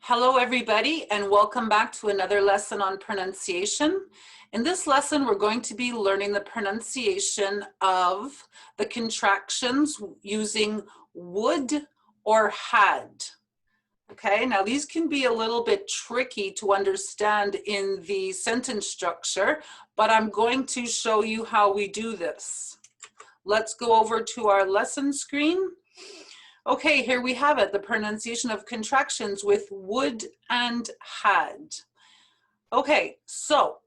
Hello, everybody, and welcome back to another lesson on pronunciation. In this lesson, we're going to be learning the pronunciation of the contractions using would or had. Okay, now these can be a little bit tricky to understand in the sentence structure, but I'm going to show you how we do this. Let's go over to our lesson screen. Okay, here we have it, the pronunciation of contractions with would and had. Okay, so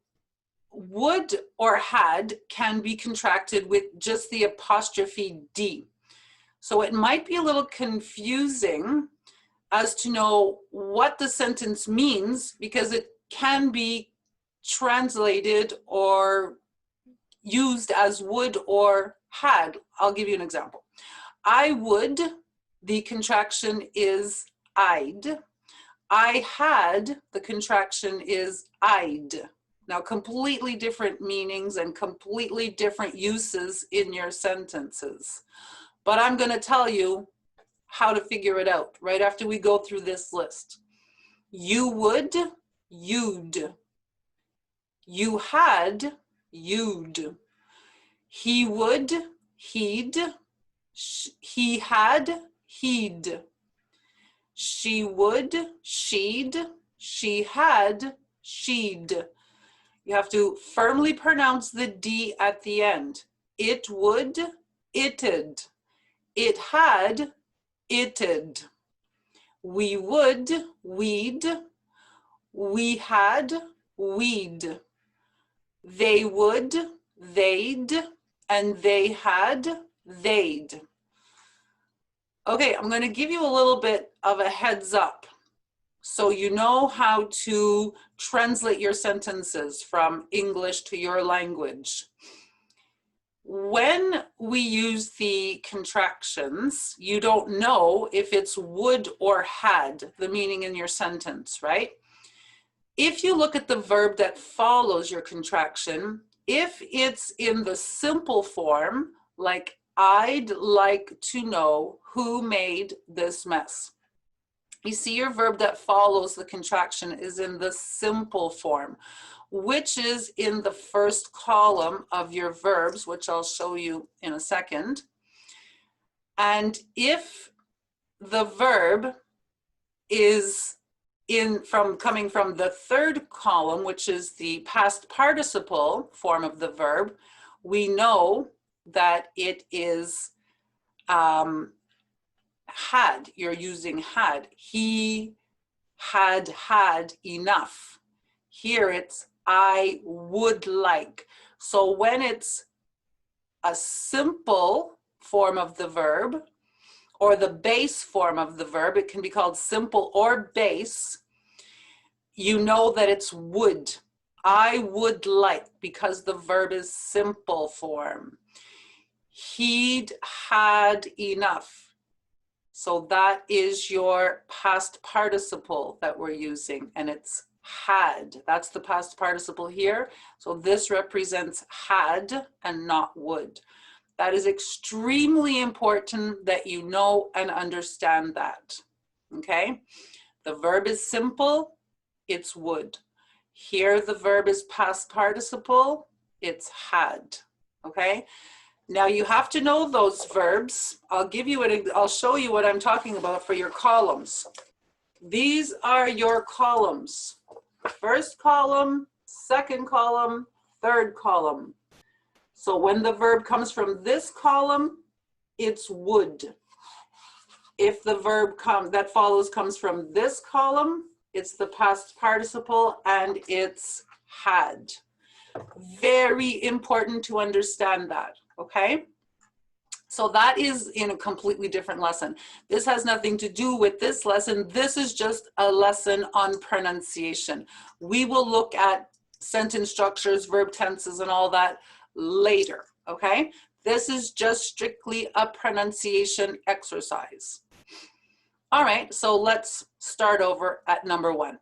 would or had can be contracted with just the apostrophe D. So it might be a little confusing as to know what the sentence means because it can be translated or used as would or had. I'll give you an example. I would. The contraction is I'd. I had, the contraction is I'd. Now, completely different meanings and completely different uses in your sentences. But I'm going to tell you how to figure it out right after we go through this list. You would, you'd. You had, you'd. He would, he'd. He had, he'd. She would, she'd. She had, she'd. You have to firmly pronounce the D at the end. It would, it'd. It had, it'd. We would, we'd. We had, we'd. They would, they'd. And they had, they'd. Okay, I'm going to give you a little bit of a heads up so you know how to translate your sentences from English to your language. When we use the contractions, you don't know if it's would or had, the meaning in your sentence, right? If you look at the verb that follows your contraction, if it's in the simple form, like I'd like to know who made this mess. You see, your verb that follows the contraction is in the simple form, which is in the first column of your verbs, which I'll show you in a second. And if the verb is coming from the third column, which is the past participle form of the verb, we know that it is had. You're using had. He had had enough. Here it's I would like. So when it's a simple form of the verb or the base form of the verb, it can be called simple or base, you know that it's would. I would like, because the verb is simple form. He'd had enough. So that is your past participle that we're using, and it's had. That's the past participle here. So this represents had and not would. That is extremely important that you know and understand that, okay? The verb is simple, it's would. Here the verb is past participle, it's had, okay? Now you have to know those verbs. I'll show you what I'm talking about for your columns. These are your columns. First column, second column, third column. So when the verb comes from this column, it's would. If the verb that follows comes from this column, it's the past participle and it's had. Very important to understand that, okay? So that is in a completely different lesson. This has nothing to do with this lesson. This is just a lesson on pronunciation. We will look at sentence structures, verb tenses, and all that later, okay? This is just strictly a pronunciation exercise. All right, so let's start over at number 1.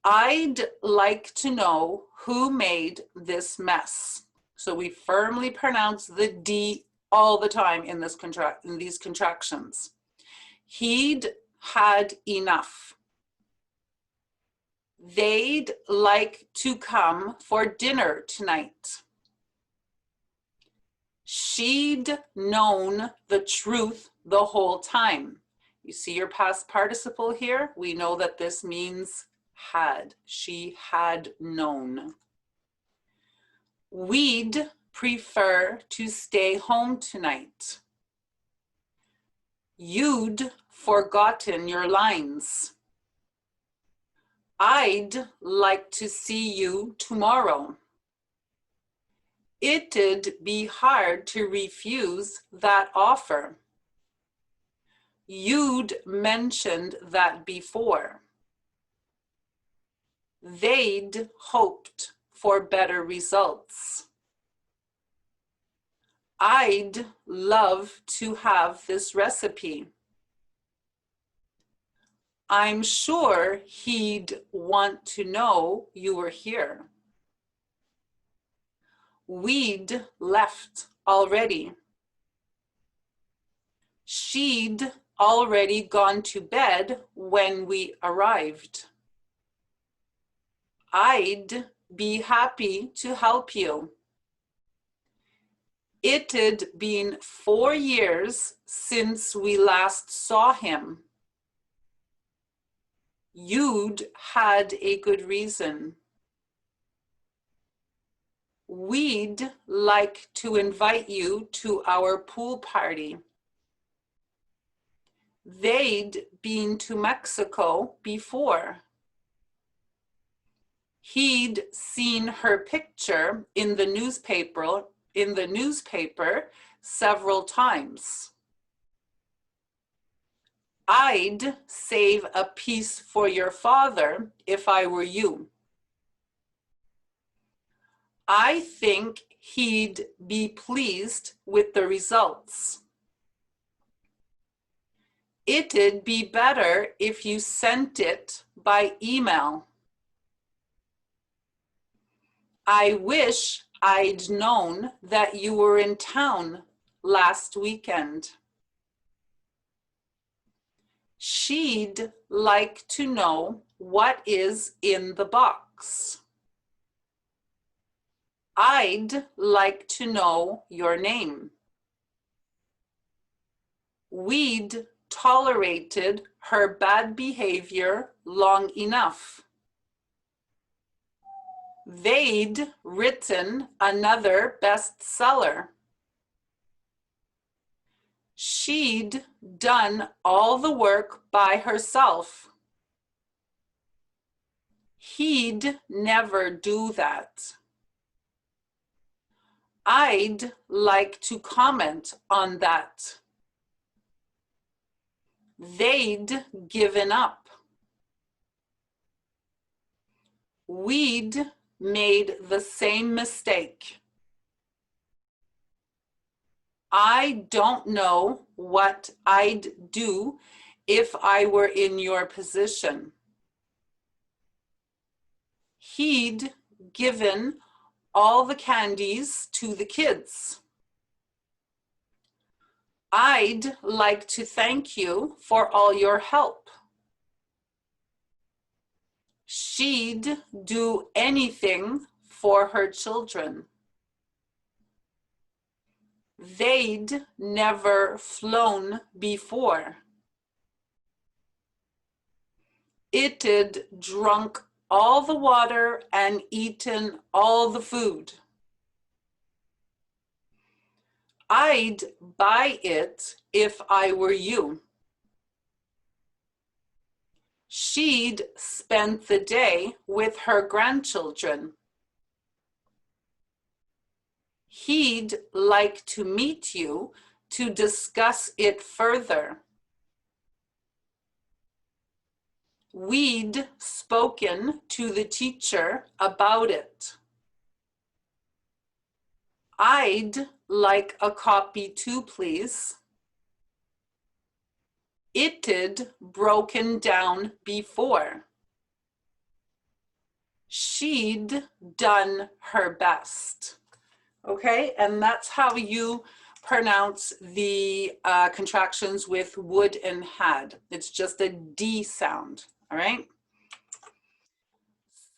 I'd like to know who made this mess. So we firmly pronounce the D all the time in these contractions. He'd had enough. They'd like to come for dinner tonight. She'd known the truth the whole time. You see your past participle here? We know that this means had. She had known. We'd prefer to stay home tonight. You'd forgotten your lines. I'd like to see you tomorrow. It'd be hard to refuse that offer. You'd mentioned that before. They'd hoped for better results. I'd love to have this recipe. I'm sure he'd want to know you were here. We'd left already. She'd already gone to bed when we arrived. I'd be happy to help you. It'd been 4 years since we last saw him. You'd had a good reason. We'd like to invite you to our pool party. They'd been to Mexico before. He'd seen her picture in the newspaper several times. I'd save a piece for your father if I were you. I think he'd be pleased with the results. It'd be better if you sent it by email. I wish I'd known that you were in town last weekend. She'd like to know what is in the box. I'd like to know your name. We'd tolerated her bad behavior long enough. They'd written another bestseller. She'd done all the work by herself. He'd never do that. I'd like to comment on that. They'd given up. We'd made the same mistake. I don't know what I'd do if I were in your position. He'd given all the candies to the kids. I'd like to thank you for all your help. She'd do anything for her children. They'd never flown before. It'd drunk all the water and eaten all the food. I'd buy it if I were you. She'd spent the day with her grandchildren. He'd like to meet you to discuss it further. We'd spoken to the teacher about it. I'd like a copy too, please. It'd broken down before. She'd done her best. Okay, and that's how you pronounce the contractions with would and had. It's just a D sound, all right?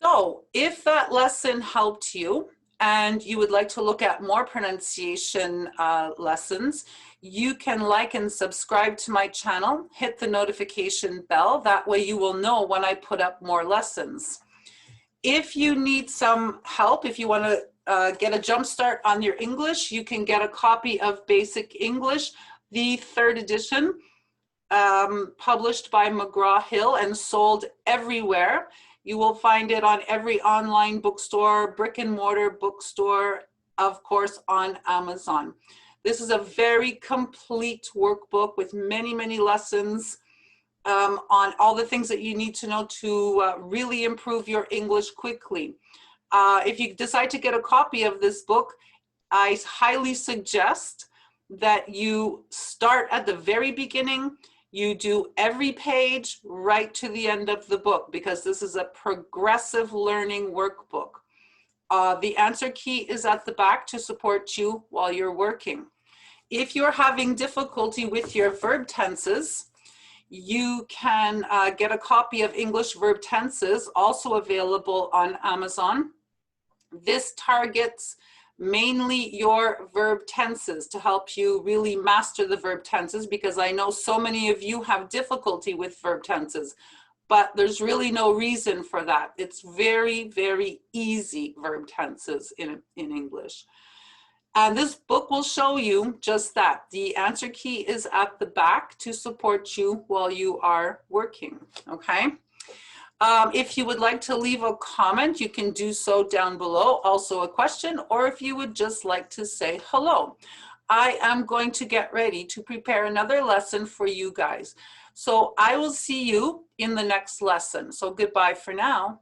So if that lesson helped you and you would like to look at more pronunciation lessons, you can like and subscribe to my channel, hit the notification bell. That way you will know when I put up more lessons. If you need some help, if you want to get a jump start on your English, you can get a copy of Basic English, the 3rd edition, published by McGraw-Hill and sold everywhere. You will find it on every online bookstore, brick and mortar bookstore, of course, on Amazon. This is a very complete workbook with many, many lessons on all the things that you need to know to really improve your English quickly. If you decide to get a copy of this book, I highly suggest that you start at the very beginning. You do every page right to the end of the book, because this is a progressive learning workbook. The answer key is at the back to support you while you're working. If you're having difficulty with your verb tenses, you can get a copy of English Verb Tenses, also available on Amazon. This targets mainly your verb tenses to help you really master the verb tenses, because I know so many of you have difficulty with verb tenses, but there's really no reason for that. It's very, very easy verb tenses in English. And this book will show you just that. The answer key is at the back to support you while you are working, okay? If you would like to leave a comment, you can do so down below, also a question, or if you would just like to say hello. I am going to get ready to prepare another lesson for you guys. So I will see you in the next lesson. So goodbye for now.